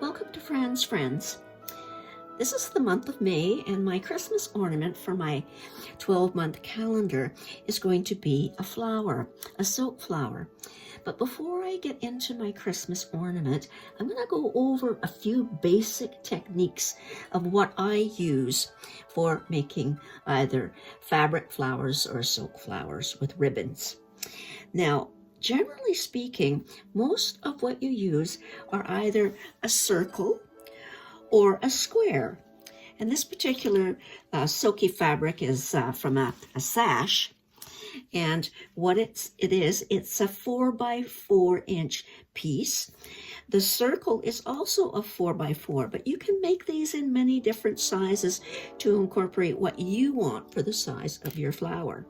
Welcome to Fran's Friends. This is the month of May, and my Christmas ornament for my 12-month calendar is going to be a flower, a silk flower. But before I get into my Christmas ornament, I'm going to go over a few basic techniques of what I use for making either fabric flowers or silk flowers with ribbons. Now, generally speaking, most of what you use are either a circle or a square. And this particular silky fabric is from a sash. And what it is, it's a 4x4 inch piece. The circle is also a 4x4, but you can make these in many different sizes to incorporate what you want for the size of your flower.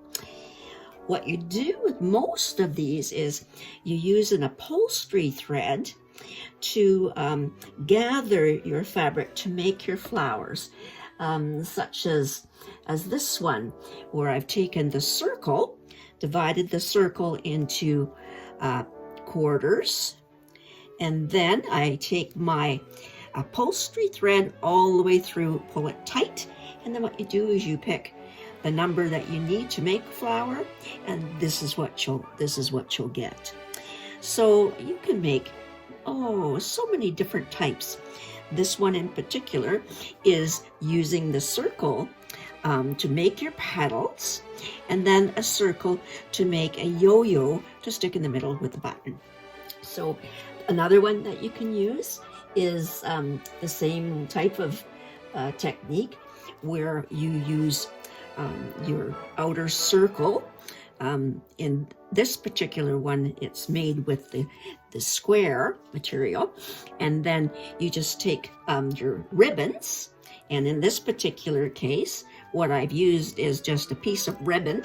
What you do with most of these is you use an upholstery thread to gather your fabric to make your flowers, such as this one, where I've taken the circle, divided the circle into quarters, and then I take my upholstery thread all the way through, pull it tight, and then what you do is you pick the number that you need to make a flower, and this is what you'll get. So you can make so many different types. This one in particular is using the circle to make your petals, and then a circle to make a yo-yo to stick in the middle with the button. So another one that you can use is the same type of technique, where you use your outer circle. In this particular one, it's made with the square material, and then you just take your ribbons, and in this particular case, what I've used is just a piece of ribbon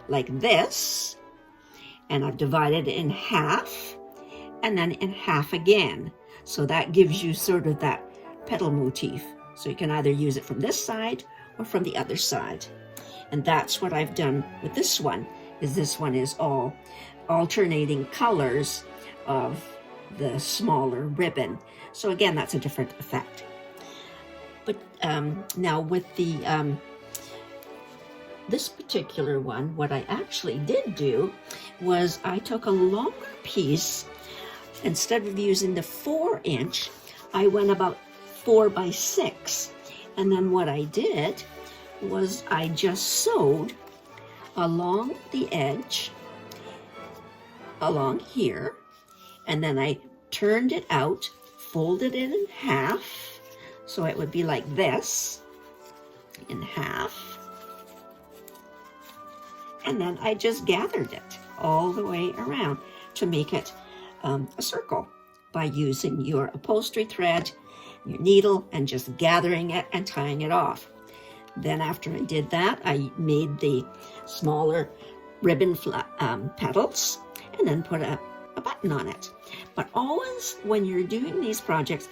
like this, and I've divided it in half, and then in half again. So that gives you sort of that petal motif. So you can either use it from this side or from the other side. And that's what I've done with this one, is this one is all alternating colors of the smaller ribbon. So again, that's a different effect. But now with the this particular one, what I actually did do was I took a longer piece. Instead of using the 4-inch, I went about 4x6. And then what I did was I just sewed along the edge, along here, and then I turned it out, folded it in half, so it would be like this, in half, and then I just gathered it all the way around to make it a circle by using your upholstery thread, your needle, and just gathering it and tying it off. Then after I did that, I made the smaller ribbon petals and then put a button on it. But always, when you're doing these projects,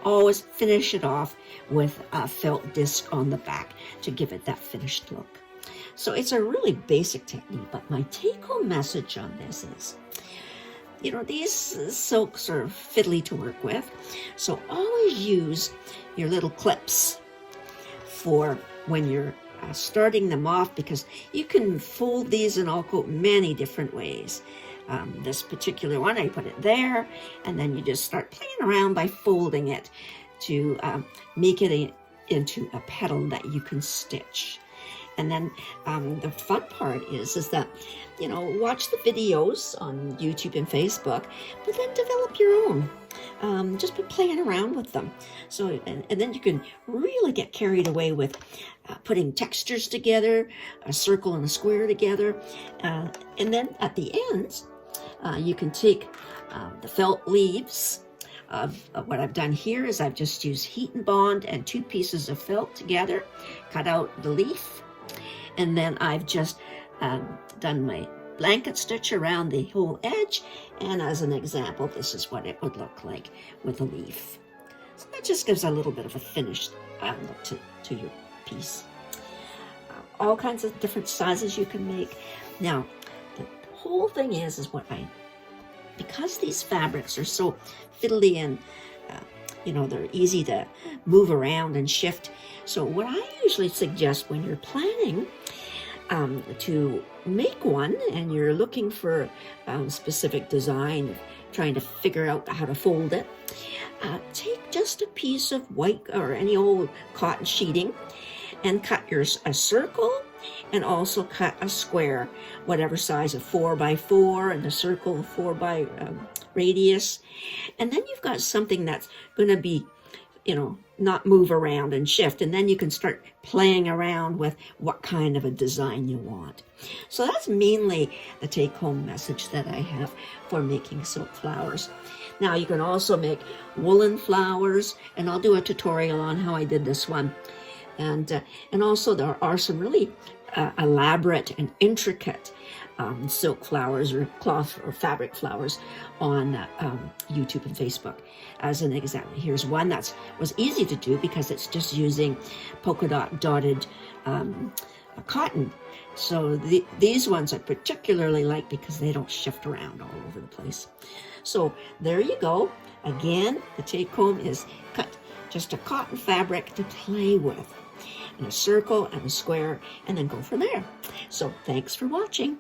always finish it off with a felt disc on the back to give it that finished look. So it's a really basic technique, but my take-home message on this is, these silks are fiddly to work with, so always use your little clips for when you're starting them off, because you can fold these in all many different ways. This particular one, I put it there, and then you just start playing around by folding it to make it into a petal that you can stitch. And then the fun part is that, watch the videos on YouTube and Facebook, but then develop your own. Just by playing around with them. So, and then you can really get carried away with putting textures together, a circle and a square together. And then at the ends, you can take the felt leaves. What I've done here is I've just used heat and bond and 2 pieces of felt together, cut out the leaf, and then I've just done my blanket stitch around the whole edge, and as an example, this is what it would look like with a leaf. So that just gives a little bit of a finished look to your piece. All kinds of different sizes you can make. Now, the whole thing is because these fabrics are so fiddly and they're easy to move around and shift. So what I usually suggest when you're planning to make one and you're looking for specific design, trying to figure out how to fold it, take just a piece of white or any old cotton sheeting and cut a circle and also cut a square, whatever size, a 4x4, and a circle, a 4 by radius. And then you've got something that's going to be, not move around and shift. And then you can start playing around with what kind of a design you want. So that's mainly the take-home message that I have for making silk flowers. Now you can also make woolen flowers, and I'll do a tutorial on how I did this one. And also there are some really elaborate and intricate silk flowers or cloth or fabric flowers on YouTube and Facebook. As an example, here's one that was easy to do because it's just using polka dotted cotton. So these ones I particularly like because they don't shift around all over the place. So there you go. Again, the take home is cut just a cotton fabric to play with, and a circle and a square, and then go from there. So thanks for watching.